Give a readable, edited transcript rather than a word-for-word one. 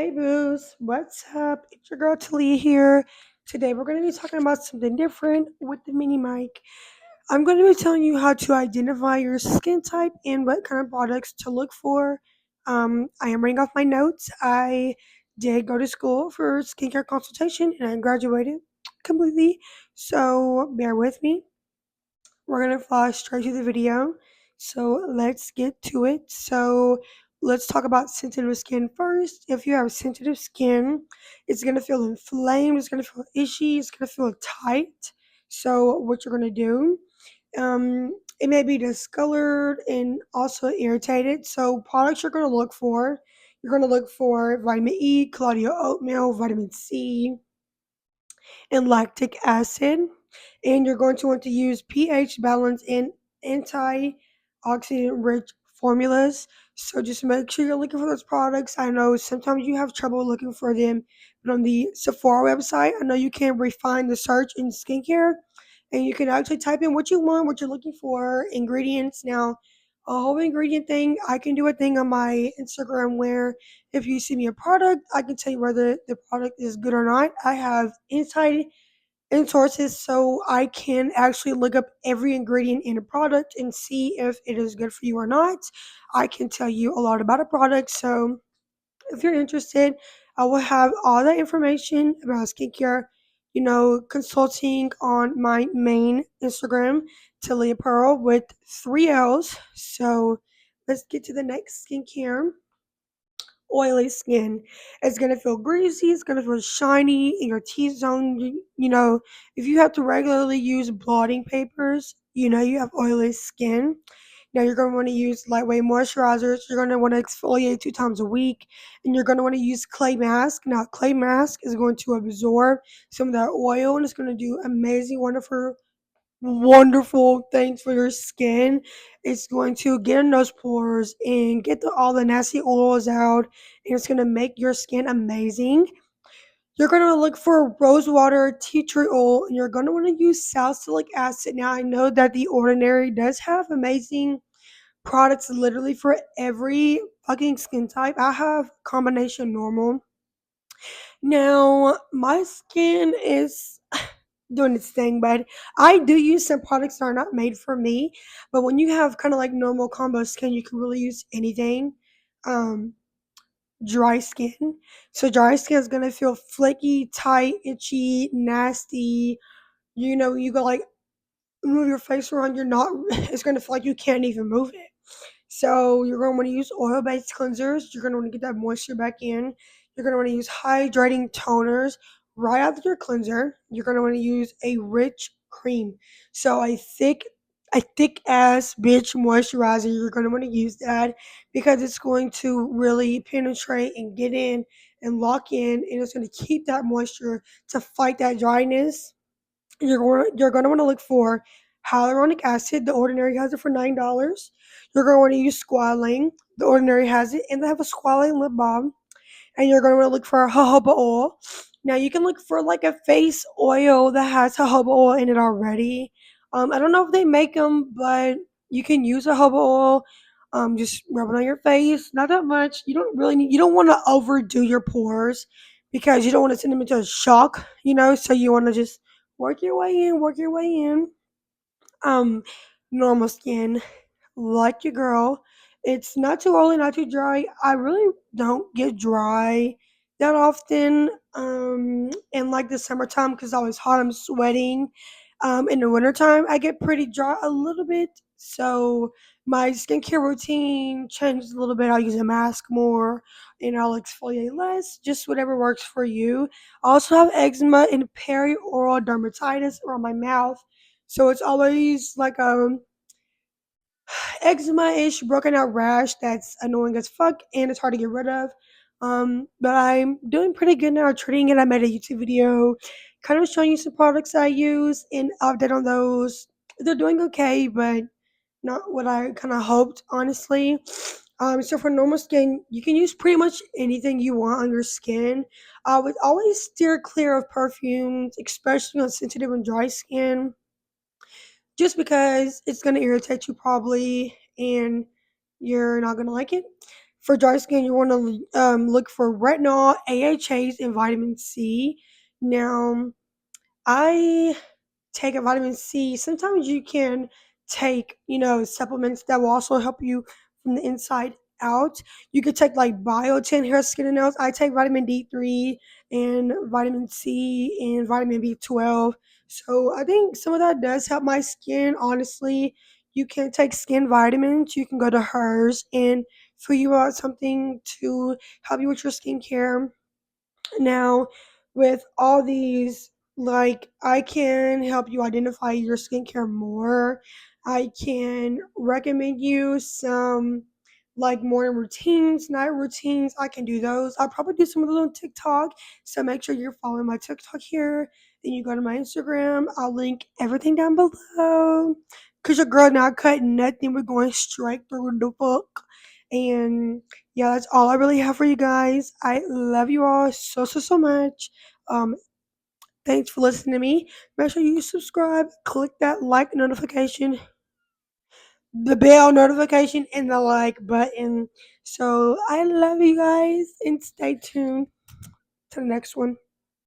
Hey Boos, what's up? It's your girl Talia here. Today we're going to be talking about something different with the mini mic. I'm going to be telling you how to identify your skin type and what kind of products to look for. I am reading off my notes. I did go to school for skincare consultation and I graduated completely. So bear with me. We're gonna fly straight to the video. So let's get to it. So let's talk about sensitive skin first. If you have sensitive skin, it's gonna feel inflamed, it's gonna feel itchy, it's gonna feel tight. So what you're gonna do, it may be discolored and also irritated. So products you're gonna look for vitamin E, Claudia oatmeal, vitamin C, and lactic acid. And you're going to want to use pH balance and antioxidant rich formulas. So just make sure you're looking for those products. I know sometimes you have trouble looking for them, but on the Sephora website, I know you can refine the search in skincare and you can actually type in what you want, what you're looking for, ingredients. Now, a whole ingredient thing, I can do a thing on my Instagram where if you see me a product, I can tell you whether the product is good or not. I have inside in sources so I can actually look up every ingredient in a product and see if it is good for you or not. I can tell you a lot about a product. So if you're interested, I will have all that information about skincare, consulting on my main Instagram, Talia Pearl with 3 L's. So let's get to the next skincare. Oily skin. It's gonna feel greasy, it's gonna feel shiny in your T zone. If you have to regularly use blotting papers, you have oily skin. Now you're gonna want to use lightweight moisturizers. You're gonna want to exfoliate 2 times a week, and you're gonna want to use clay mask. Now clay mask is going to absorb some of that oil, and it's gonna do amazing, wonderful things for your skin. It's going to get in those pores and get all the nasty oils out, and it's going to make your skin amazing. You're going to look for rose water, tea tree oil, and you're going to want to use salicylic acid. Now, I know that The Ordinary does have amazing products literally for every fucking skin type. I have combination normal. Now, my skin is doing its thing, but I do use some products that are not made for me. But when you have kind of like normal combo skin, you can really use anything. Um, Dry skin. So dry skin is gonna feel flaky, tight, itchy, nasty. You go like move your face around, you're not. It's gonna feel like you can't even move it. So you're going to want to use oil-based cleansers. You're going to want to get that moisture back in. You're going to want to use hydrating toners right after your cleanser. You're going to want to use a rich cream. So a thick ass bitch moisturizer. You're going to want to use that because it's going to really penetrate and get in and lock in, and it's going to keep that moisture to fight that dryness. You're gonna want to look for hyaluronic acid. The Ordinary has it for $9. You're gonna want to use squalane. The Ordinary has it, and they have a squalane lip balm. And you're gonna want to look for jojoba oil. Now you can look for like a face oil that has jojoba oil in it already. I don't know if they make them, but you can use jojoba oil. Just rub it on your face. Not that much. You don't really need. You don't want to overdo your pores because you don't want to send them into a shock. So you want to just work your way in. Work your way in. Um, Normal skin, like your girl. It's not too oily, not too dry. I really don't get dry that often. In like the summertime because it's always hot, I'm sweating. In the wintertime, I get pretty dry a little bit. So my skincare routine changes a little bit. I'll use a mask more and I'll exfoliate less, just whatever works for you. I also have eczema and perioral dermatitis around my mouth. So it's always like eczema-ish broken out rash that's annoying as fuck and it's hard to get rid of. But I'm doing pretty good now treating it. I made a YouTube video kind of showing you some products I use and update on those. They're doing okay, but not what I kind of hoped, honestly. So for normal skin, you can use pretty much anything you want on your skin. I would always steer clear of perfumes, especially on sensitive and dry skin, just because it's gonna irritate you probably and you're not gonna like it. For dry skin, you want to look for retinol, AHAs, and vitamin C. Now, I take a vitamin C. Sometimes you can take, supplements that will also help you from the inside out. You could take like biotin hair, skin, and nails. I take vitamin D3 and vitamin C and vitamin B12. So I think some of that does help my skin. Honestly, you can take skin vitamins. You can go to hers and figure out something to help you with your skincare. Now, with all these, like, I can help you identify your skincare more. I can recommend you some like morning routines, night routines. I can do those. I'll probably do some of those on TikTok. So make sure you're following my TikTok here. Then you go to my Instagram. I'll link everything down below. Cause your girl not cutting nothing. We're going straight through the book. And yeah, that's all I really have for you guys. I love you all so, so, so much. Um, Thanks for listening to me. Make sure you subscribe, click that like notification, the bell notification, and the like button. So I love you guys, and stay tuned to the next one.